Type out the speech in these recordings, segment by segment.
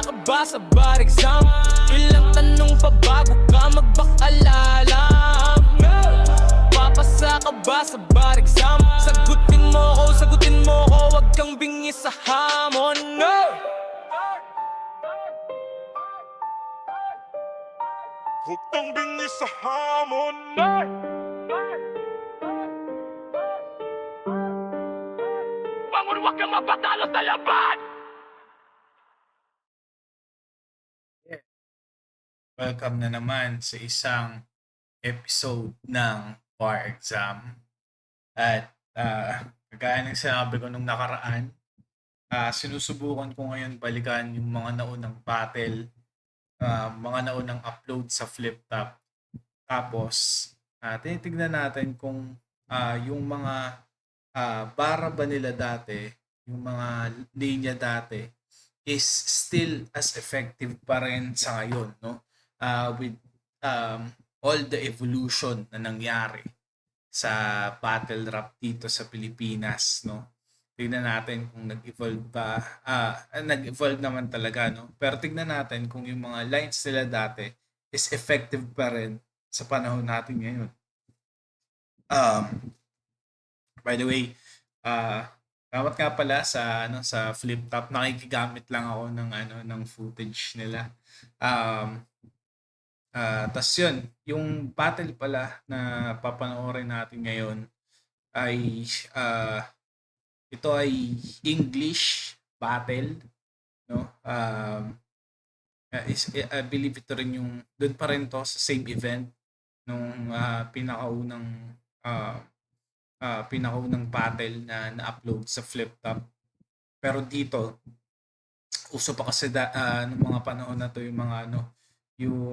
ka ba sa bar exam? Ilang tanong pa bago ka magbakalalam? Papasa ka ba sa bar exam? Sagutin mo ko, wag kang bingi sa hamon. Huwag kang bingi sa hamon. Bangon, wag kang mapatalo sa laban. Welcome na naman sa isang episode ng Bar Exam. At kagaya ng sinabi ko nung nakaraan, sinusubukan ko ngayon balikan yung mga naunang battle, mga naunang upload sa FlipTop. Tapos, tinitignan natin kung yung mga bara ba nila dati, yung mga linya dati, is still as effective pa rin sa ngayon, no? With all the evolution na nangyari sa battle rap dito sa Pilipinas, no? Tignan natin kung nag-evolve ba. Nag-evolve naman talaga, no? Pero tignan natin kung yung mga lines nila dati is effective pa rin sa panahon natin ngayon. By the way, dapat nga pala sa FlipTop, nakikigamit lang ako ng footage nila. Tas yun, yung battle pala na papanoorin natin ngayon ay ito ay English battle, no? I believe ito rin yung doon pa rin to sa same event nung pinakaunang battle na na-upload sa FlipTop. Pero dito uso pa kasi nung mga panahon na to yung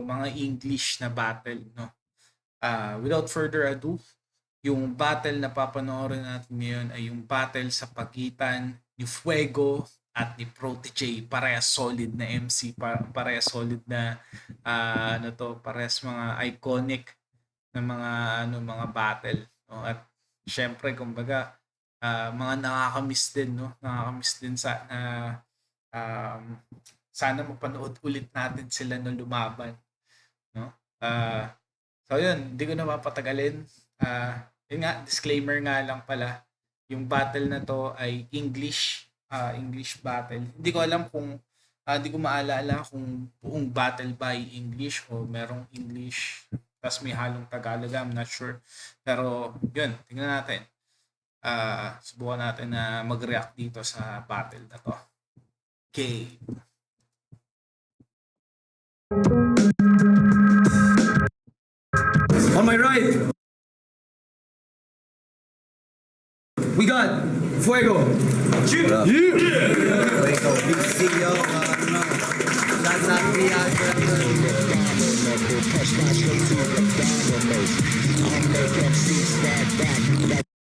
mga English na battle, no. Without further ado, yung battle na papanoorin natin ngayon ay yung battle sa pagitan ni Fuego at ni Protege. Parehas solid na MC, parehas solid na parehas mga iconic na mga battle, no? At syempre kumbaga mga nakakamiss din, no? Nakakamiss din sana mapanood ulit natin sila nung lumaban, no? So yun, hindi ko na mapatagalin. Yun nga, disclaimer nga lang pala, yung battle na to ay English battle. Hindi ko alam kung hindi ko maalala kung buong battle ba ay English o merong English tapos may halong Tagalog, I'm not sure. Pero yun, tingnan natin. Subukan natin na mag-react dito sa battle na to. Okay. On my right, we got Fuego. Fuego, BCO, that's not me out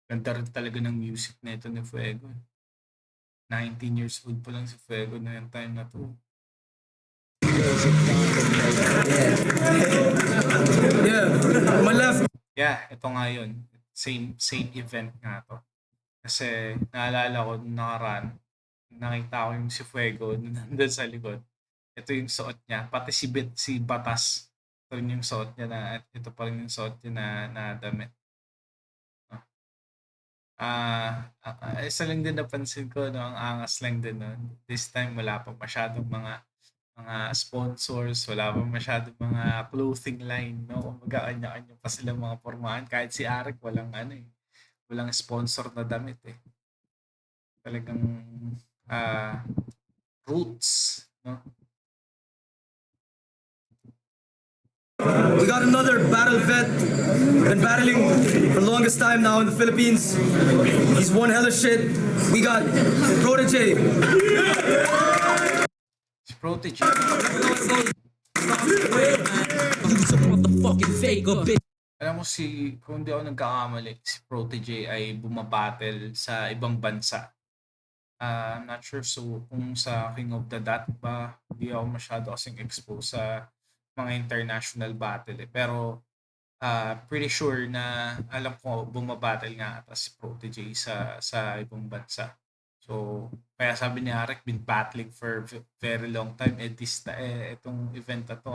Ganda rin talaga ng music na ito ni Fuego. 19 years old pa lang si Fuego na yung time na to. Yeah, on my left. Yeah, ito nga yun. Same event nga to. Kasi naalala ko nung nakaraan, nakita ko yung si Fuego nandun sa likod. Ito yung suot niya. Pati si Batas. Ito rin yung suot niya ito pa rin yung suot niya na damit. Isa lang din napansin ko, no, ang angas lang din, no. This time wala pa masyadong mga sponsors, wala pa masyadong mga clothing line, no. Kumbaga kanya-kanya pa silang mga pormahan. Kahit si Arik walang walang sponsor na damit eh. Talagang roots, no. We got another battle vet. Been battling for the longest time now in the Philippines. He's one hell of shit. We got Protege. Si Protege. Alam mo kung di ako nagkakamali, si Protege ay bumabattle sa ibang bansa. I'm not sure kung sa King of the Dot ba, hindi ako masyado kasing exposed sa mga international battle eh. Pero pretty sure na alam ko bumabattle nga ata si Protege sa ibang bansa. So, kaya sabi ni Arek, been battling for very long time. Itong event na to,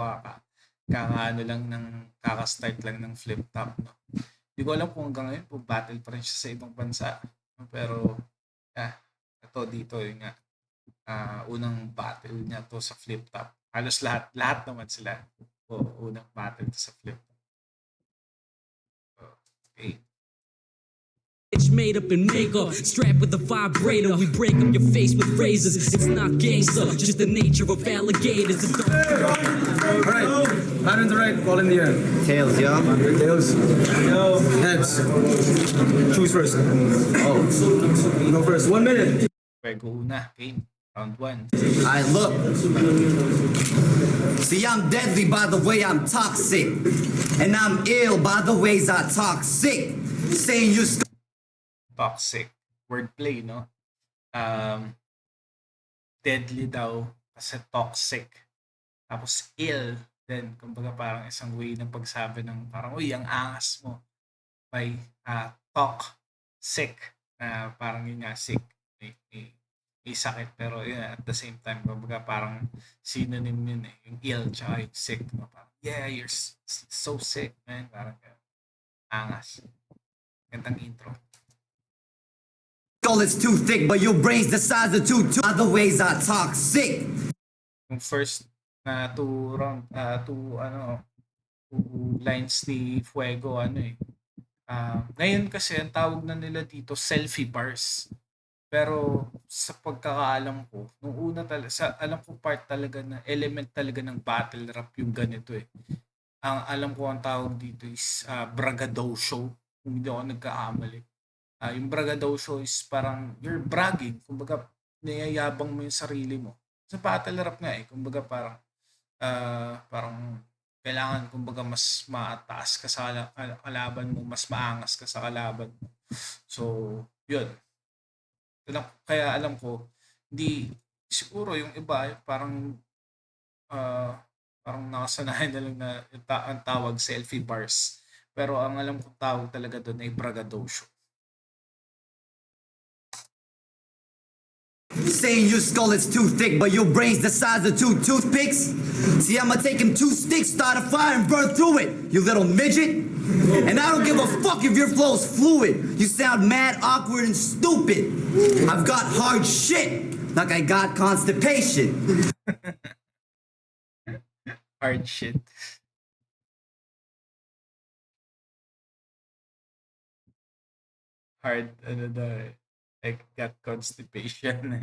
kaka-ano lang kaka-start lang ng flip top, no? Hindi ko alam kung hanggang ngayon, kung battle pa rin siya sa ibang bansa. No? Pero, ito dito, yun nga. Unang battle niya to sa flip top. Halos lahat naman sila. Unang battle to sa flip top. Okay. It's made up in makeup, strapped with a vibrator. We break up your face with razors. It's not gangster, just the nature of alligators. Alright, man in the right, ball in the air. Tails, yo. Tails. Heads. Choose first. Oh. Go first. 1 minute. Fuego una, game. Round 1. I look. See, I'm deadly by the way I'm toxic. And I'm ill by the ways I talk sick. Saying you Toxic. Wordplay, no? Deadly daw kasi toxic. Tapos ill. Then, kumbaga parang isang way ng pagsabi ng parang, uy, ang angas mo. By talk sick. Parang yun nga, sick. May sakit. Pero yun, at the same time, kumbaga parang synonym yun eh. Yung ill tsaka yung sick. No? Parang, yeah, you're so sick, man. Parang angas. Gandang intro. skull is too thick, but your brain's the size of two. Other ways I talk sick. Yung first na two lines ni Fuego, ngayon kasi ang tawag na nila dito selfie bars. Pero sa pagkakaalam ko, nung una talaga, alam ko part talaga na element talaga ng battle rap yung ganito eh. Ang alam ko ang tawag dito is braggadocio, kung hindi ako nagkakamali. Yung braggadocio is parang you're bragging, kumbaga niyayabang mo yung sarili mo. Sa battle rap nga eh, kumbaga parang kailangan kumbaga mas mataas ka sa kalaban mo, mas maangas ka sa kalaban mo. So, yun. Kaya alam ko, hindi siguro yung iba parang nakasanayan na lang na ang tawag selfie bars. Pero ang alam kong tawag talaga doon ay braggadocio. Saying your skull is too thick, but your brain's the size of two toothpicks. See, I'ma take him 2 sticks, start a fire and burn through it, you little midget. And I don't give a fuck if your flow's fluid. You sound mad, awkward, and stupid. I've got hard shit, like I got constipation. Hard shit. Hard, like got constipation.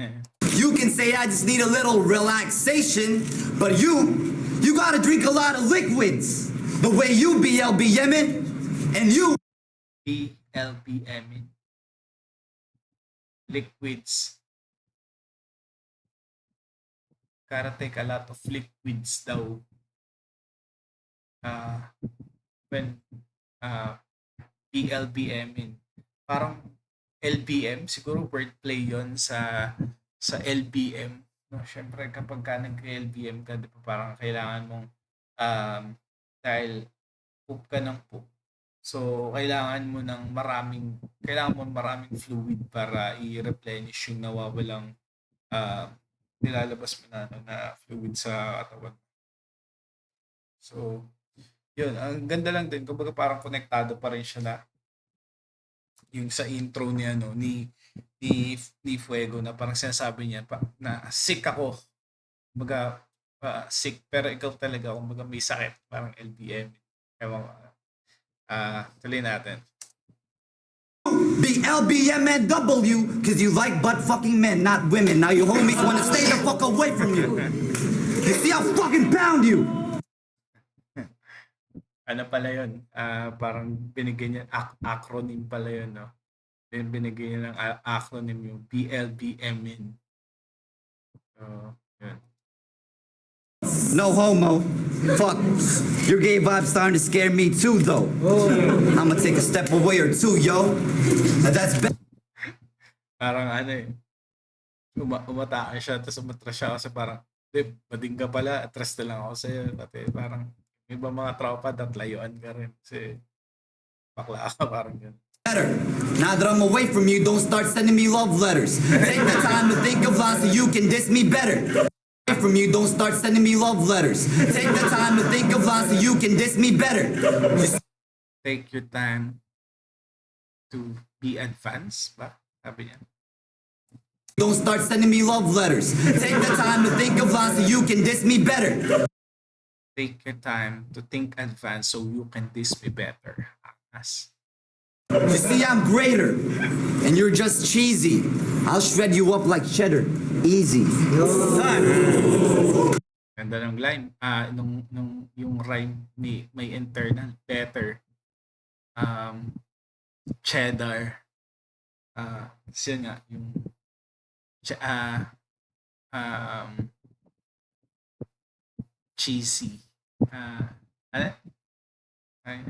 You can say I just need a little relaxation, but you gotta drink a lot of liquids. The way you BLBMing, and you BLBM. Liquids. Gotta take a lot of liquids daw. When BLBM. Parang LBM, siguro wordplay yon sa LBM. No, syempre kapag ka nag-LBM ka, di ba parang kailangan mong dahil poop ka ng poop. So kailangan mo maraming fluid para i-replenish yung nawawalang nilalabas mo na fluid sa katawan. So yun, ang ganda lang din, kumbaga parang konektado pa rin siya na yung sa intro niya ni Fuego na parang sinasabi niya na sick ako. Kumbaga sick pero ikaw talaga kumbaga may sakit, parang LBM. Ewan ko. Tuloy natin. BLBMNW, cause you like butt fucking men, not women. Now your homies wanna stay the fuck away from you. You see, I'll fucking pound you. Ano pala yun? Parang binigyan niya, acronym pala yun, no? Then binigyan niya ng acronym yung BLBM. So, yun. No homo. Fuck. Your gay vibe's starting to scare me too, though. I'ma take a step away or two, yo. That's better. Parang umatake siya, tapos umatras siya kasi parang, bading ka pala, atras na lang ako sa'yo. Pati parang, iba mga tropa, layuan ka rin. Kasi, bakla ka, parang yun. better. Now that I'm away from you, don't start sending me love letters. Take the time to think of lies so you can diss me better. Away from you, don't start sending me love letters. Take the time to think of lies so you can diss me better. Take your time to be advanced ba? Sabi niya. Don't start sending me love letters. Take the time to think of lies so you can diss me better. Take your time to think advance so you can diss me better. Angas. You see, I'm greater, and you're just cheesy. I'll shred you up like cheddar. Easy. Ganda ng line. Nung yung rhyme may internal. Better. Cheddar. Siya nga, yung cheesy. Ano? Ay,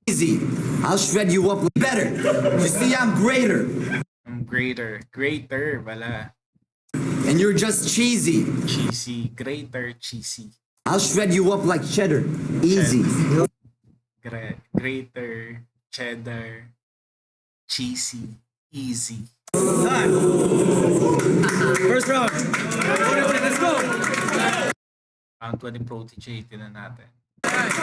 Easy. I'll shred you up better. You see, I'm greater, I'm greater. Greater, wala. and you're just cheesy. Cheesy. Greater, cheesy. I'll shred you up like cheddar. Easy. Greater, cheddar, cheesy, easy. First round. Let's go. Round 20 Protege, tinan natin. First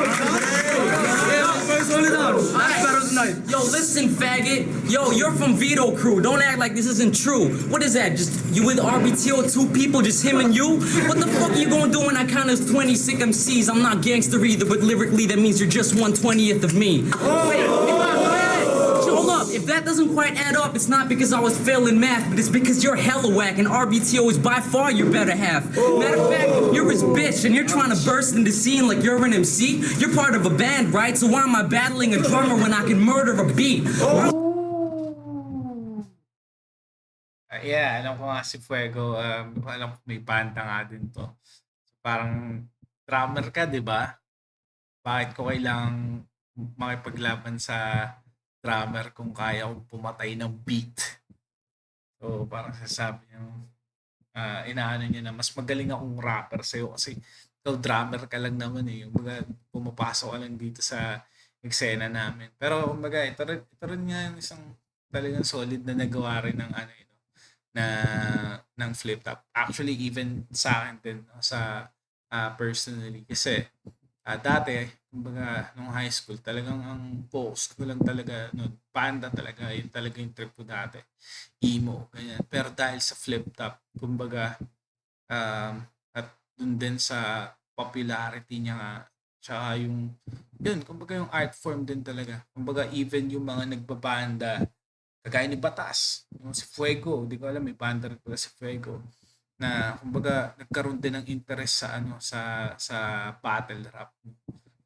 one is out. Last battle tonight. Yo, listen, faggot. Yo, you're from Vito Crew. Don't act like this isn't true. What is that? Just you with RBTO, two people, just him and you? What the fuck are you gonna do when I count as 20 sick MCs? I'm not gangster either, but lyrically that means you're just 1/20th of me. Wait, hold up. If that doesn't quite add up, it's not because I was failing math, but it's because you're hella whack and RBTO is by far your better half. Matter of fact, you're his bitch and you're trying to burst into scene like you're an MC. You're part of a band, right? So why am I battling a drummer when I can murder a beat? Yeah, alam ko nga si Fuego, alam ko may banda nga din to. So, parang drummer ka, di ba? Bakit ko kailangang makipaglaban sa drummer kung kaya kong pumatay ng beat? So, parang sasabi niya, inaano niya na mas magaling akong rapper sa'yo kasi ikaw drummer ka lang naman eh. Yung baga, pumapasok ka lang dito sa eksena namin. Pero kumbaga, ito rin nga yung isang talagang solid na nagawa rin ng ano yun, ng flip top. Actually, even sa akin din, no, sa personally. Kasi dati, kumbaga, nung high school, talagang ang post ko lang talaga, no, banda talaga, yun talaga yung trip ko dati. Emo, ganyan. Pero dahil sa flip top, kumbaga, at dun din sa popularity niya nga, tsaka yung, yun, kumbaga yung art form din talaga. Kumbaga, even yung mga nagbabanda, kagaya ni Batas, yung si Fuego, di ko alam, may banda rin pala si Fuego, na kumbaga nagkaroon din ng interest sa ano sa battle rap.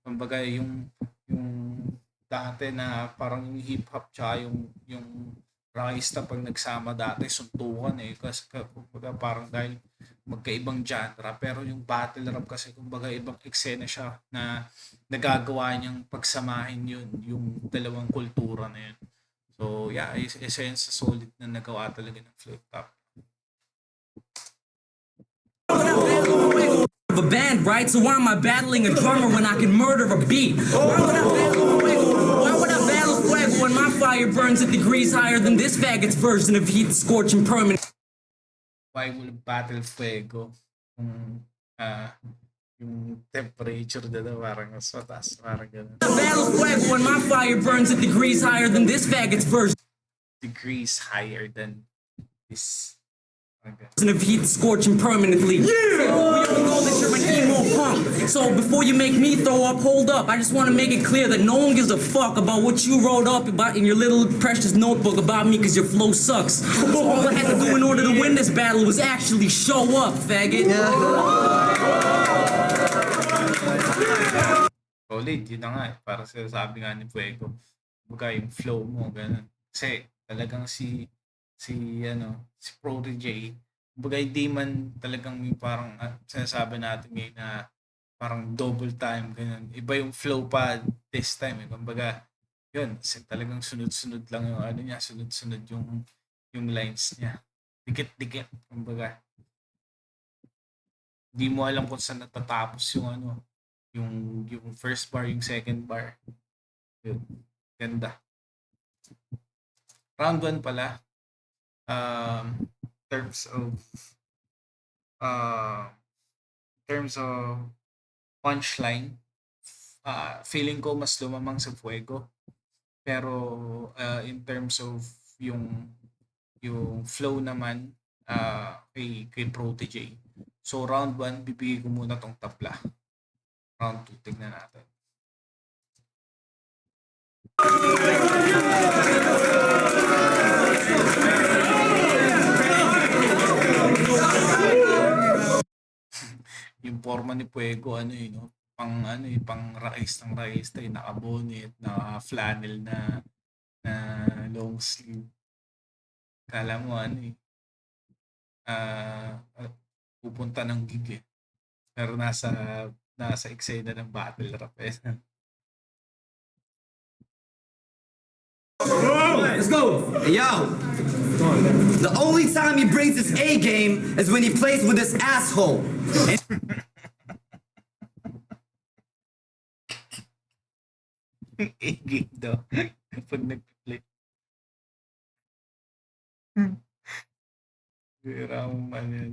Kumbaga yung dati na parang yung hip hop tsaka yung rockista pag nagsama dati suntukan eh kasi kumbaga parang dahil magkaibang genre, pero yung battle rap kasi kumbaga ibang eksena siya na nagagawa niyang pagsamahin yun yung dalawang kultura na yun. So yeah, isa yun sa solid na nagawa talaga ng flip top. A band, right? So why am I battling a drummer when I can murder a beat? Why would I battle Fuego when my fire burns at degrees higher than this faggot's version of heat scorching permanent? Why will battle Fuego kung yung temperature na parang mas mataas, parang gano'n. I battle Fuego when my fire burns at degrees higher than this faggot's version Degrees higher than this. of heat scorching permanently. Yeah! We all know that you're an emo punk. So before you make me throw up, hold up. I just want to make it clear that no one gives a fuck about what you wrote up about in your little precious notebook about me because your flow sucks. So all I had to do in order to win this battle was actually show up, faggot. Solid, yun na nga eh. Para sabi nga ni Fuego, baga yung flow mo, ganun. Kasi talagang si Protege, baga hindi man talagang yung parang sinasabi natin ngayon na parang double time, ganun. Iba yung flow pa this time eh. Kumbaga, yun, kasi talagang sunod-sunod lang yung ano niya, sunod-sunod yung lines niya. Dikit-dikit, kumbaga. Hindi mo alam kung saan natatapos yung ano, yung first bar, yung second bar. Yun. Ganda. Round 1 pala. Terms of uh, terms of punchline, feeling ko mas lumamang sa Fuego. Pero in terms of yung flow naman kay Protege. So round 1, bibigay ko muna tong tabla. Round 2, tignan natin. Yung forma ni Fuego, no? Pang raista, naka-bonnet, naka-flannel na long sleeve. Kala mo pupunta ng gig eh. Pero nasa eksena ng battle rap eh. Let's go. Hey, yo. The only time he brings his A game is when he plays with his asshole. Game daw. Kapag nag-play.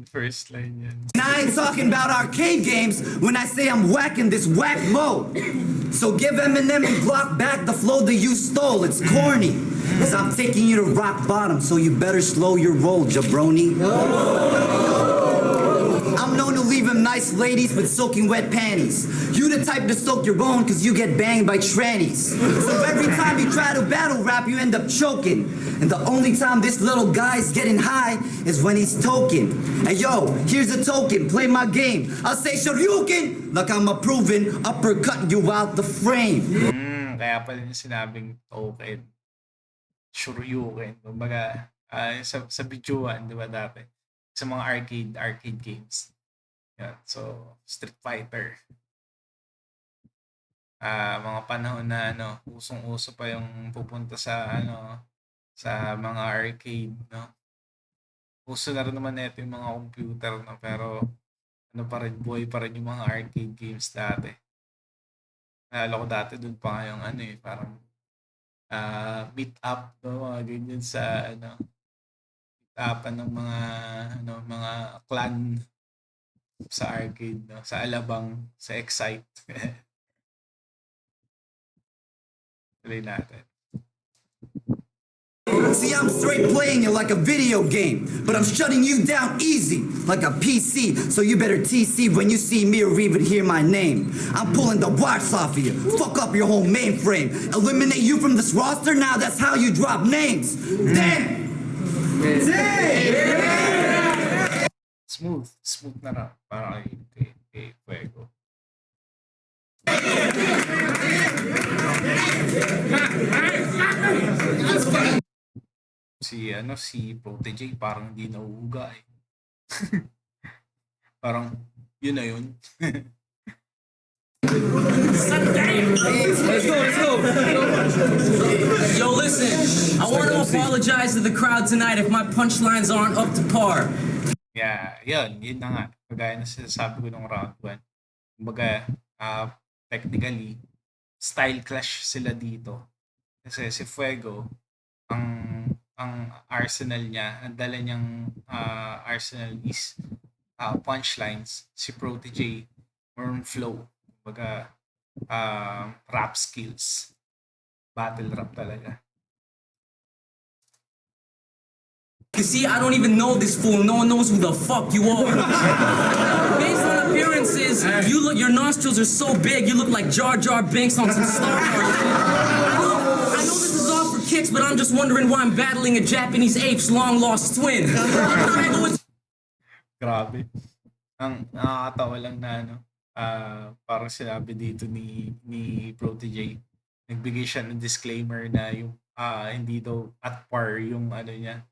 First line yan. And I ain't talking about arcade games when I say I'm whacking this whack mode. So give Eminem and Block back the flow that you stole. It's corny. Cause I'm taking you to rock bottom, so you better slow your roll, jabroni. I'm known to leave them nice ladies with soaking wet panties. You the type to soak your own cause you get banged by trannies. So every time you try to battle rap, you end up choking. And the only time this little guy's getting high is when he's token. Hey yo, here's a token, play my game. I'll say Shoryuken like I'm approving, uppercut you out the frame. Kaya pala yung sinabing token. Shoryuken. Kumbaga, sa videoan, di ba dati? Sa mga arcade games. Yan. So, Street Fighter. Mga panahon na usong-uso pa yung pupunta sa sa mga arcade, no. Uso na rin naman ito yung mga computer, no, pero buhay pa rin yung mga arcade games dati. Naalala ko dati doon pa nga yung parang meet up, no, mga ganyan sa meet upan ng mga clan sa arcade, no, sa Alabang, sa Excite. Tuloy natin. See, I'm straight playing it like a video game, but I'm shutting you down easy, like a PC, so you better TC when you see me or even hear my name. I'm pulling the watch off of you, fuck up your whole mainframe, eliminate you from this roster, now that's how you drop names. Damn! Smooth na rap para kay Fuego. Si Protege parang hindi nauuga eh. Parang yun na yun. Let's go. Yo, listen, I want to apologize to the crowd tonight if my punchlines aren't up to par. Yeah, yun na nga. Kagaya na sinasabi ko nung round 1. Kumbaga, technically, style clash sila dito. Kasi si Fuego, ang arsenal niya, ang dala niyang arsenal is punchlines. Si Protege, more on flow. Kumbaga, rap skills. Battle rap talaga. You see, I don't even know this fool. No one knows who the fuck you are. Based on appearances, your nostrils are so big, you look like Jar Jar Binks on some Star Wars shit. I know this is all for kicks, but I'm just wondering why I'm battling a Japanese ape's long-lost twin. Grabe. Ang nakakatawa lang na parang sinabi dito ni Protege. Nagbigay siya ng disclaimer na yung hindi daw at par yung niya,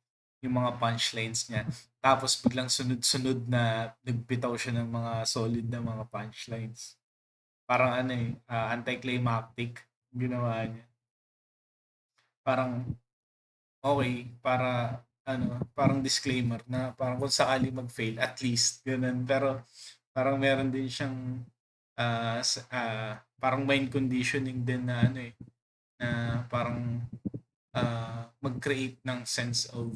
yung mga punchlines niya. Tapos biglang sunod-sunod na nagbitaw siya ng mga solid na mga punchlines. Parang anticlimactic ginawa niya. Parang okay, parang disclaimer na parang kung sakali mag-fail, at least ganun. Pero parang meron din siyang parang mind conditioning din na na parang mag-create ng sense of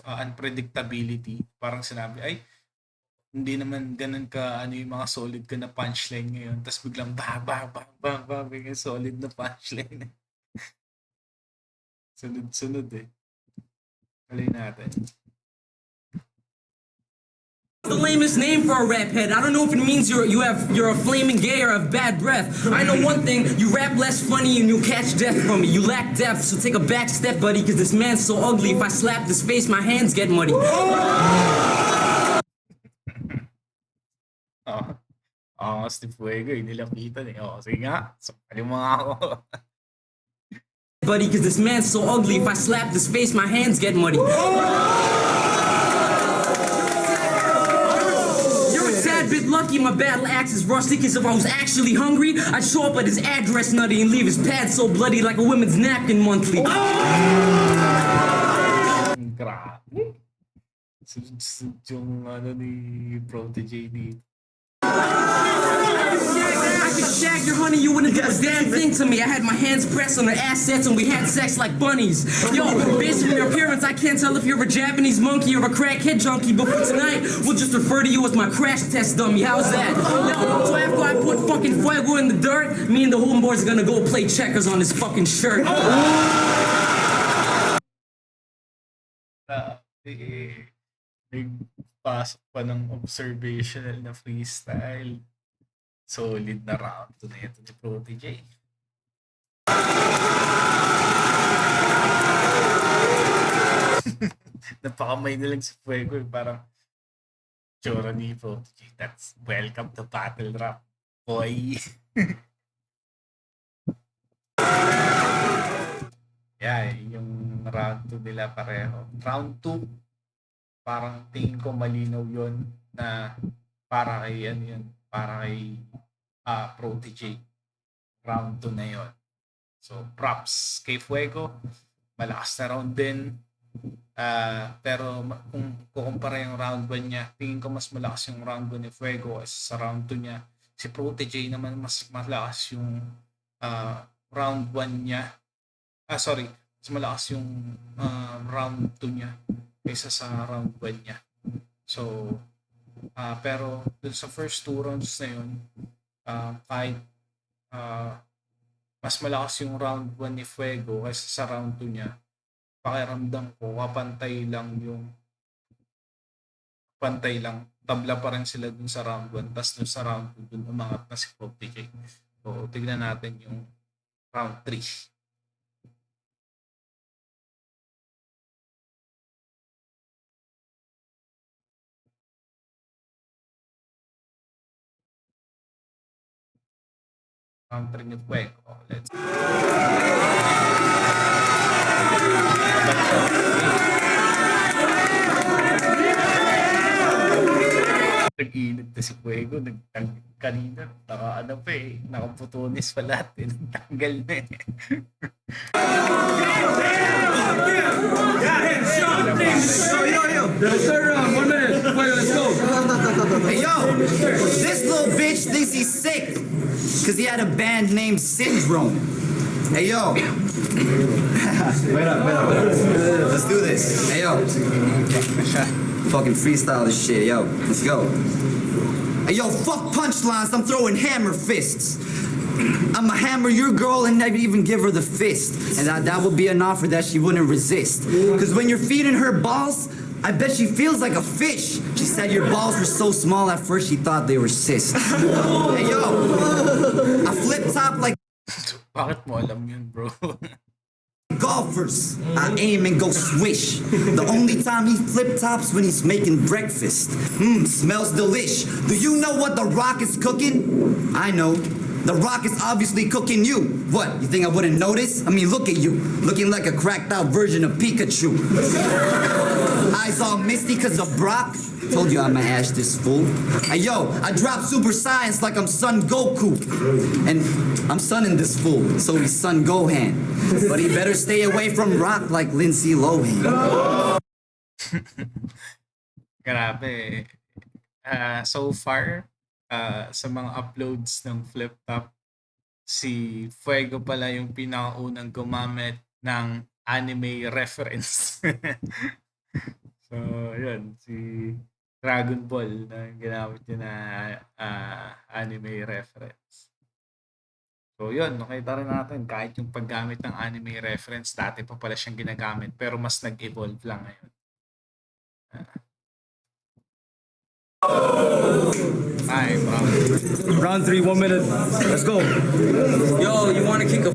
unpredictability. Parang sinabi, ay, hindi naman ganun ka, ano yung mga solid ka na punchline ngayon. Tapos biglang biglang solid na punchline. Sunod-sunod eh. Alay natin. The lamest name for a rap head. I don't know if it means you're a flaming gay or have bad breath. I know one thing, you rap less funny and you'll catch death from me. You lack depth, so take a back step, buddy, cause this man's so ugly. If I slap his face, my hands get muddy. Si Fuego, nilapitan eh. Sige nga, sakali mo nga ako. Buddy, cause this man's so ugly. If I slap his face, my hands get muddy. You're a tad bit lucky my battle axe is rusty, cause if I was actually hungry, I'd show up at his address nutty and leave his pad so bloody like a women's napkin monthly. Grabe. Sunod yung ano ni Protege dito. I could shag your honey, you wouldn't do a damn thing to me. I had my hands pressed on her assets and we had sex like bunnies. Yo, based on your appearance, I can't tell if you're a Japanese monkey or a crackhead junkie, but for tonight, we'll just refer to you as my crash test dummy. How's that? Yo, so after I put fucking Fuego in the dirt, me and the homeboys are gonna go play checkers on his fucking shirt. Nagpasok pa ng observational na freestyle. Solid na round to na ito ni Protege. Napakamay na lang si Fuego eh. Parang tsura ni Protege. That's welcome to battle rap, boy. Yeah, yung round 2 nila pareho. Round 2, parang tingin ko malinaw yun na para kay ano yun, para kay Protege. Round 2 na yun. So, props kay Fuego. Malakas na round din. Pero kung kukumpara yung round 1 niya, tingin ko mas malakas yung round 1 ni Fuego kaysa sa round 2 niya. Si Protege naman mas malakas yung round 1 niya. Mas malakas yung round 2 niya kaysa sa round 1 niya. So, pero dun sa first 2 rounds na yun, kahit mas malakas yung round 1 ni Fuego kaysa sa round 2 niya, pakiramdam ko, pantay lang. Tabla pa rin sila dun sa round 1, tapos dun sa round 2, dun umangat na si Protege. So, tignan natin yung round 3. Round 3 ni Fuego. Let's nag-init na si Fuego, kanina, nakaputunis pa lahat eh, nagtanggal na eh. One minute. Wait, let's go. Hey yo, this little bitch thinks he's sick because he had a band named Syndrome. Hey yo. Wait up. Let's do this. Hey yo. Fucking freestyle this shit, yo. Let's go. Hey yo, fuck punchlines, I'm throwing hammer fists. I'ma hammer your girl and never even give her the fist. And that would be an offer that she wouldn't resist. Cause when you're feeding her balls, I bet she feels like a fish. She said your balls were so small at first she thought they were cysts. Hey yo, I flip top like Bakit mo alam yun, bro? golfers. I aim and go swish. The only time he flip tops when he's making breakfast. Smells delish. Do you know what The Rock is cooking? I know. The Rock is obviously cooking you. What, you think I wouldn't notice? I mean, look at you. Looking like a cracked out version of Pikachu. Eyes all misty cause of Brock. Told you I'ma ash this fool. Hey yo, I drop super science like I'm Son Goku. And I'm sunning this fool, so he's Son Gohan. But he better stay away from Rock like Lindsay Lohan. Grabe. So far, sa mga uploads ng Flip Top, si Fuego pala yung pinakaunang gumamit ng anime reference. So, yun. Si Dragon Ball na ginamit niya na anime reference. So, yun. Nakita rin natin kahit yung paggamit ng anime reference, dati pa pala siyang ginagamit pero mas nag-evolve lang ngayon. Ay, Round 3, 1 minute. Let's go. Yo, you wanna kick a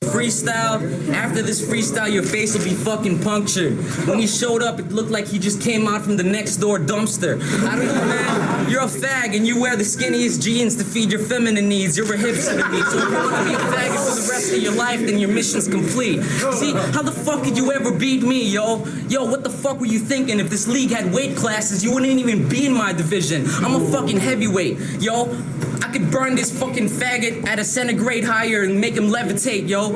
freestyle? After this freestyle, your face will be fucking punctured. When he showed up, it looked like he just came out from the next door dumpster. I don't know, man. You're a fag and you wear the skinniest jeans to feed your feminine needs. You're a hipster to me. So if you wanna be a faggot for the rest of your life, then your mission's complete. See, how the fuck could you ever beat me, yo? Yo, what the fuck were you thinking? If this league had weight classes, you wouldn't even be in my division. I'm a fucking heavyweight, yo. I could burn this fucking faggot at a centigrade higher and make him levitate, yo.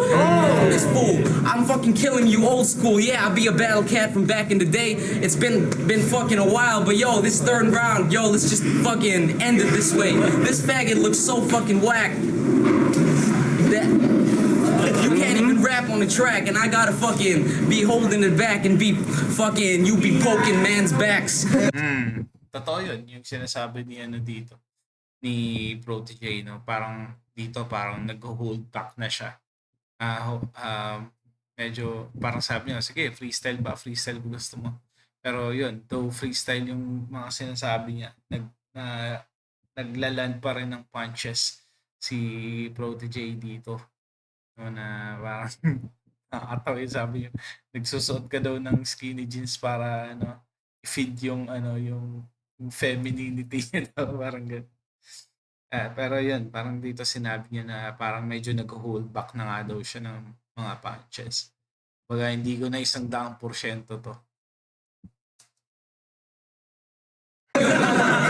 This fool, I'm fucking killing you old school. Yeah, I'll be a battle cat from back in the day. It's been fucking a while, but yo, this third round, yo, let's just fucking end it this way. This faggot looks so fucking whack that you can't even rap on the track, and I gotta fucking be holding it back and be fucking you be poking man's backs. Totoo yun, yung sinasabi ni ano dito, ni Protege, no? Parang dito, parang nag-hold back na siya. Medyo, parang sabi niya, sige, freestyle ba? Freestyle ba gusto mo? Pero yun, though freestyle yung mga sinasabi niya, naglaland pa rin ng punches si Protege dito. No, na parang nakakatawa yung sabi niya, nagsusuot ka daw ng skinny jeans para ano, i-feed yung ano, yung femininity niya daw, parang gano'n. Pero yun, parang dito sinabi niya na parang medyo nag-hold back na nga daw siya ng mga punches. Baga hindi ko na 100% to.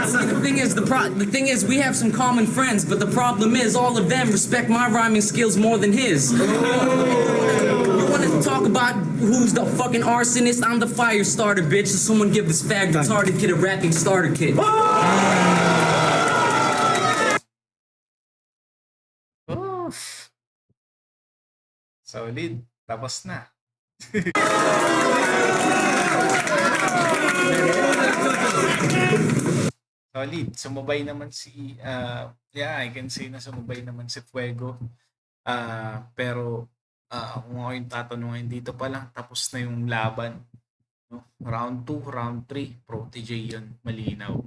See, the thing is, we have some common friends, but the problem is, all of them respect my rhyming skills more than his. You want to talk about who's the fucking arsonist? I'm the fire starter, bitch. So someone give this fag retarded kid a rapping starter kit. Oof. Solid. Tapos na. Solid. Sumubay naman si I can say na sumubay naman si Fuego. Pero kung ako yung tatanungin dito pa lang, tapos na yung laban. No? Round 2, round 3, Protege yun. Malinaw.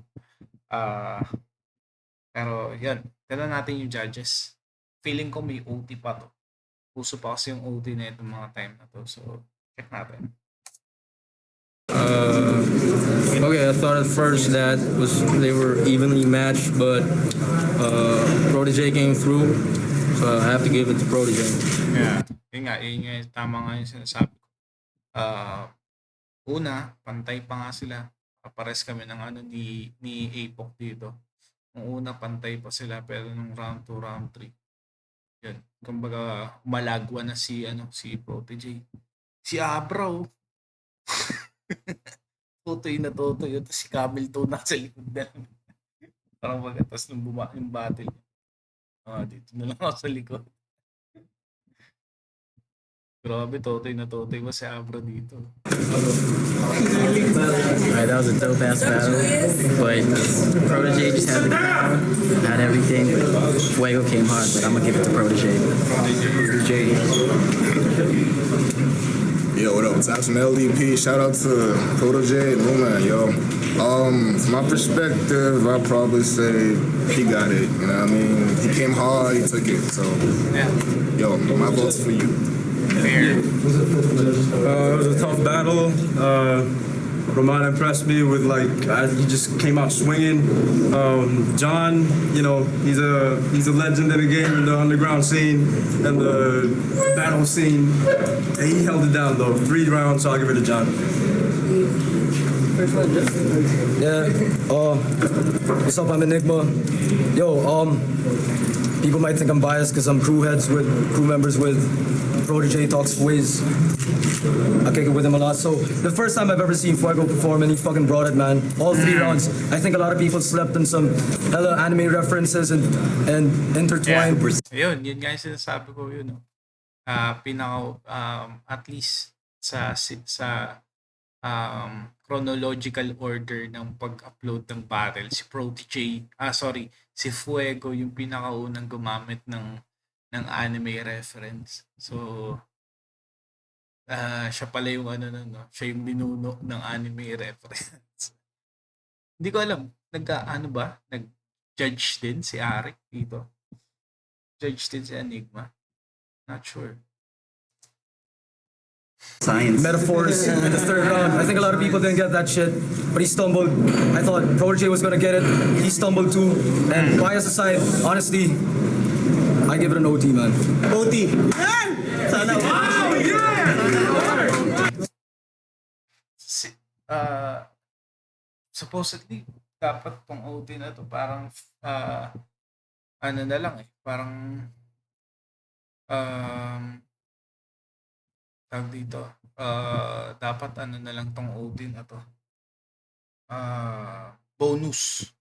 Pero yun, tignan natin yung judges. Feeling ko may OT pa to. Puso pa kasi yung OT na itong mga time na to. So, check natin. Okay, I thought at first that they were evenly matched, but Protege came through, so I have to give it to Protege. Yeah. Yun nga, tama nga yung sinasabi ko. Una, pantay pa nga sila. Pares kami ng ano ni Apok dito. Nung una, pantay pa sila, pero nung round 2, round 3, yun. Kumbaga, malagwa na si Protege. Si Abra, oh. Tutoy na tutoy. Tapos si Camel to nasa likod na. Parang pagkatas ng yung battle. Dito na lang ako sa likod. Grabe, tutoy na tutoy mo si Abra dito. Alright, that was a dope ass battle. But Protege just had the crowd, had everything. Fuego came hard, but I'm gonna give it to Protege. Yo, what up? Taps from LDP. Shout out to Protege and Moonman, yo. From my perspective, I'd probably say he got it. You know what I mean? He came hard, he took it. So, yo, my vote's for you. Fair. It was a tough battle. Roman impressed me with he just came out swinging. John, you know, he's a legend in the game, in the underground scene and the battle scene. And he held it down though. 3 rounds, so I'll give it to John. Yeah. What's up? I'm Enigma. Yo. People might think I'm biased because I'm crew members with Protege talks ways. I kick it with him a lot. So the first time I've ever seen Fuego perform, and he fucking brought it, man. All 3 rounds. I think a lot of people slept in some hella anime references and intertwined. Yun nga yung sinasabi ko yun. At least chronological order ng pag-upload ng battle, si si Fuego yung pinakaunang gumamit ng anime reference. So, siya pala yung siya yung binuno ng anime reference. Hindi ko alam, nag-judge din si Arik dito. Judge din si Enigma. Not sure. Science. Metaphors in the third round. I think a lot of people didn't get that shit, but he stumbled. I thought Protege was gonna get it. He stumbled too. And bias aside, honestly, I give it an OT, man. OT. Supposedly, dapat tong OT na to parang na lang parang tawag dito, dapat na lang tong OT na to, bonus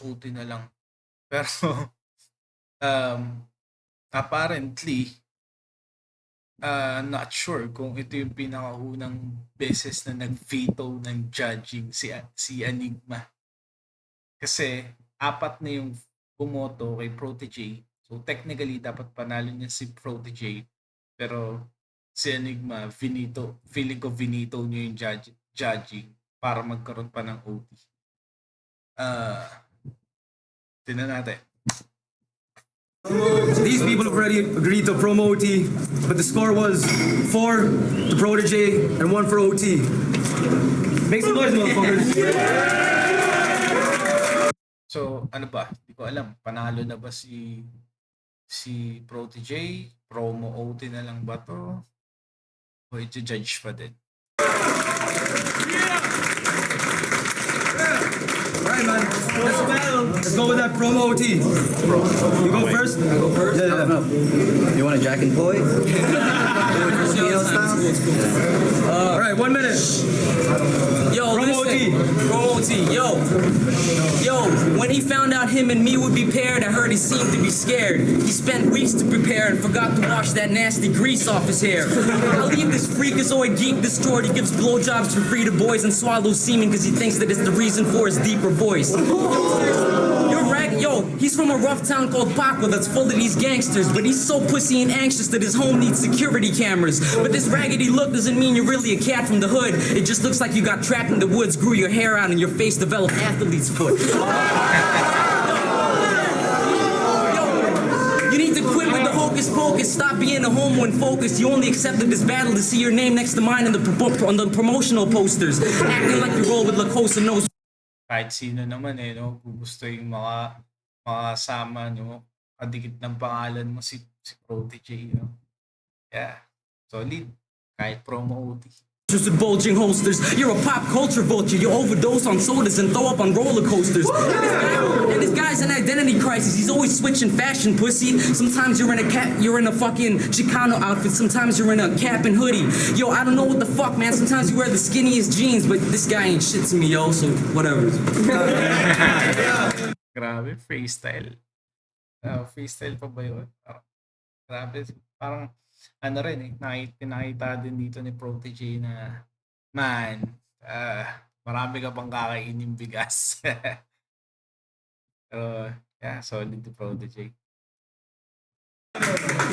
OT na lang, pero apparently not sure kung ito yung pinakaunang beses na nag-veto ng judging si Enigma, kasi 4 na yung bumoto kay Protege. So technically dapat panalo niya si Protege, pero si Enigma feeling ko vinito niya yung judging para magkaroon pa ng OT. Tingnan natin. These people have already agreed to promo OT, but the score was 4 to Protege and 1 for OT. Make some noise, motherfuckers. So, Hindi ko alam. Panalo na ba si Protege? Promo OT na lang ba to? O i-judge pa din? Alright, man. Let's go with that promo OT. You go first? I go first? Yeah. You want a Jack and Boy? Alright, 1 minute. Yo, Promo listen. Promo OT. Yo, when he found out him and me would be paired, I heard he seemed to be scared. He spent weeks to prepare and forgot to wash that nasty grease off his hair. I leave this freakazoid geek destroyed. He gives blowjobs for free to boys and swallows semen because he thinks that it's the reason for his deeper voice. He's from a rough town called Pakwa that's full of these gangsters, but he's so pussy and anxious that his home needs security cameras. But this raggedy look doesn't mean you're really a cat from the hood. It just looks like you got trapped in the woods, grew your hair out, and your face developed athlete's foot. You need to quit with the hocus pocus. Stop being a homo and focus. You only accepted this battle to see your name next to mine on the promotional posters, acting like you roll with La Cosa Nostra. Kahit sino naman gusto yung makasama, kadikit ng pangalan mo si Protege, Yeah, solid. Kahit promo OT. With bulging holsters, you're a pop culture vulture. You overdose on sodas and throw up on roller coasters. And this guy's an identity crisis. He's always switching fashion, pussy. Sometimes you're in a fucking Chicano outfit. Sometimes you're in a cap and hoodie. Yo, I don't know what the fuck, man. Sometimes you wear the skinniest jeans, but this guy ain't shit to me, yo. So whatever. Grabe, freestyle. Freestyle pa ba yun? Grabe, parang pinakita din dito ni Protege na, man, marami ka pang kakainin bigas. Pero, yeah, solid to Protege.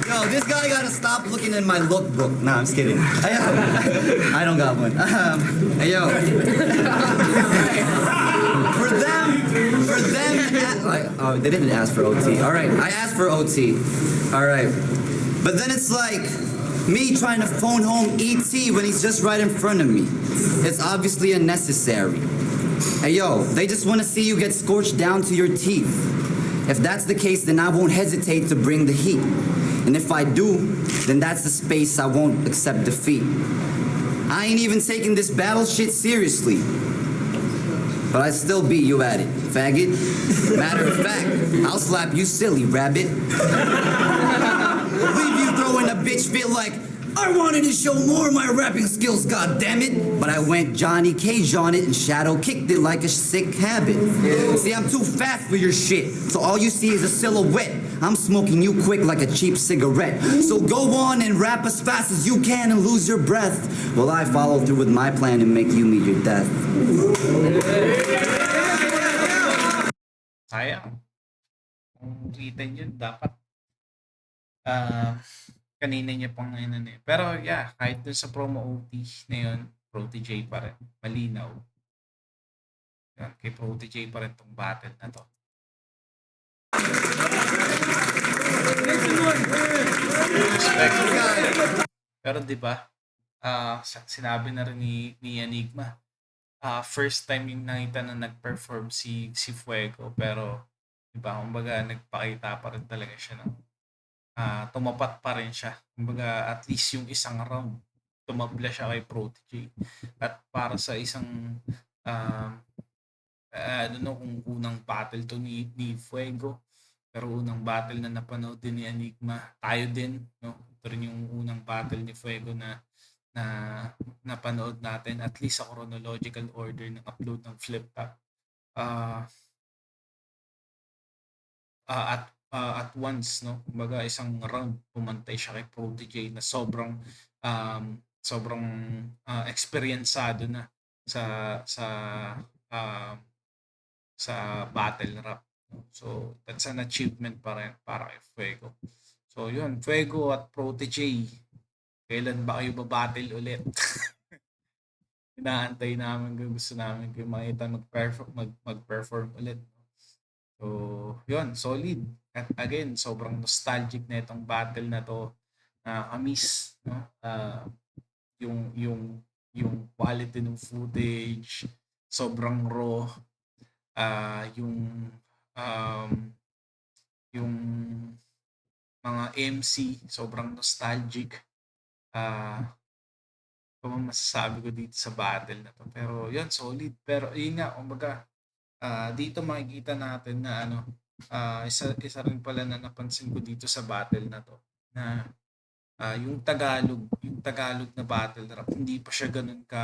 Yo, this guy gotta stop looking in my lookbook. Nah, I'm just kidding. I don't got one. Hey, yo. For them, they didn't ask for OT. All right, I asked for OT. All right. But then it's like me trying to phone home ET when he's just right in front of me. It's obviously unnecessary. Hey, yo, they just want to see you get scorched down to your teeth. If that's the case, then I won't hesitate to bring the heat. And if I do, then that's the space I won't accept defeat. I ain't even taking this battle shit seriously. But I still beat you at it, faggot. Matter of fact, I'll slap you silly, rabbit. Leave you throwing a bitch fit like, I wanted to show more of my rapping skills, goddammit. But I went Johnny Cage on it and shadow kicked it like a sick habit. See, I'm too fast for your shit, so all you see is a silhouette. I'm smoking you quick like a cheap cigarette. So go on and rap as fast as you can and lose your breath, while I follow through with my plan and make you meet your death. Sayang. Kung written yun, dapat kanina niya pang eh. Pero yeah, kahit dun sa promo OT na yun, Protege pa rin. Malinaw. Yan, kay Protege pa rin tong battle na to. Respect. Pero di ba, sinabi na rin ni Enigma, first time yung nakita na nag-perform si Fuego, pero di ba, kumbaga nagpakita pa rin talaga siya ng tumapat pa rin siya. Kumbaga at least yung isang round tumabla siya kay Protege. At para sa isang I don't know kung unang battle to ni Fuego, pero unang battle na napanood din ni Enigma, tayo din, no? Ito rin yung unang battle ni Fuego na napanood natin, at least sa chronological order ng upload ng Flip Top. At once, no? Kumbaga isang round pumantay siya kay Protege na sobrang eksperyensado na sa battle rap. So, that's an achievement para kay Fuego. So, yun. Fuego at Protege. Kailan ba kayo babattle ulit? Inaantay namin kung gusto namin kayo makita mag-perform ulit. So, yun. Solid. At again, sobrang nostalgic na itong battle na to. Nakakamiss. No? Yung quality ng footage. Sobrang raw. Yung mga MC sobrang nostalgic. Kung masasabi ko dito sa battle na to, pero yun, solid. Pero yun nga, kumbaga dito makikita natin na isa rin pala na napansin ko dito sa battle na to, na yung Tagalog na battle rap, hindi pa siya ganun ka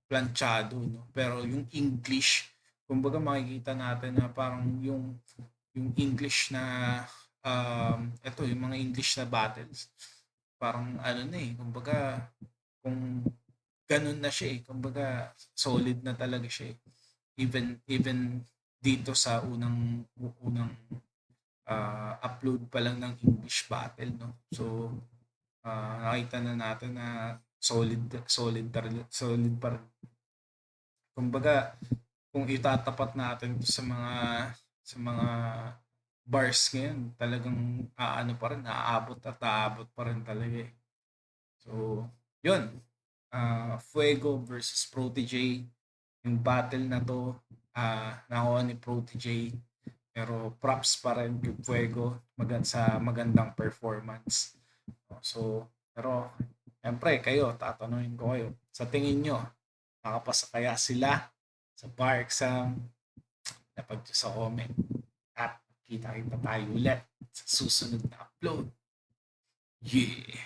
planchado, no? Pero yung English, kumbaga makikita natin na parang yung English na yung mga English na battles, parang kumbaga kung ganun na siya kumbaga solid na talaga siya even dito sa unang upload pa lang ng English battle, no? So nakita na natin na solid pa rin. Kumbaga kung itatapat natin sa mga bars ngayon, talagang aabot pa rin talaga . So yun, Fuego versus Protege, yung battle na to nakuha ni Protege, pero props pa rin kay Fuego sa magandang performance. So pero siyempre kayo, tatanungin ko kayo, sa tingin nyo, nakapasa kaya sila sa bar exam? Napag sa comment. At kita-kita tayo ulit sa susunod na upload. Yeah!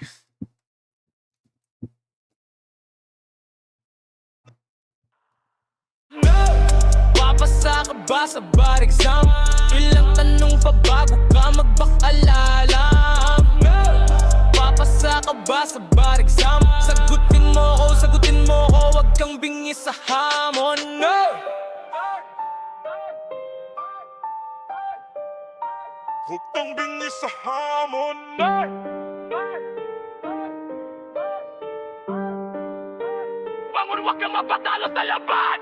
Papasa ka ba sa bar exam? Ilang tanong pa bago ka magbakaalala? Papasa ka ba sa bar exam? Sagutin mo ko, wag kang bingi sa hamon. Huwag kang bingi sa hamon. Bangon, wag kang mapatalo sa laban.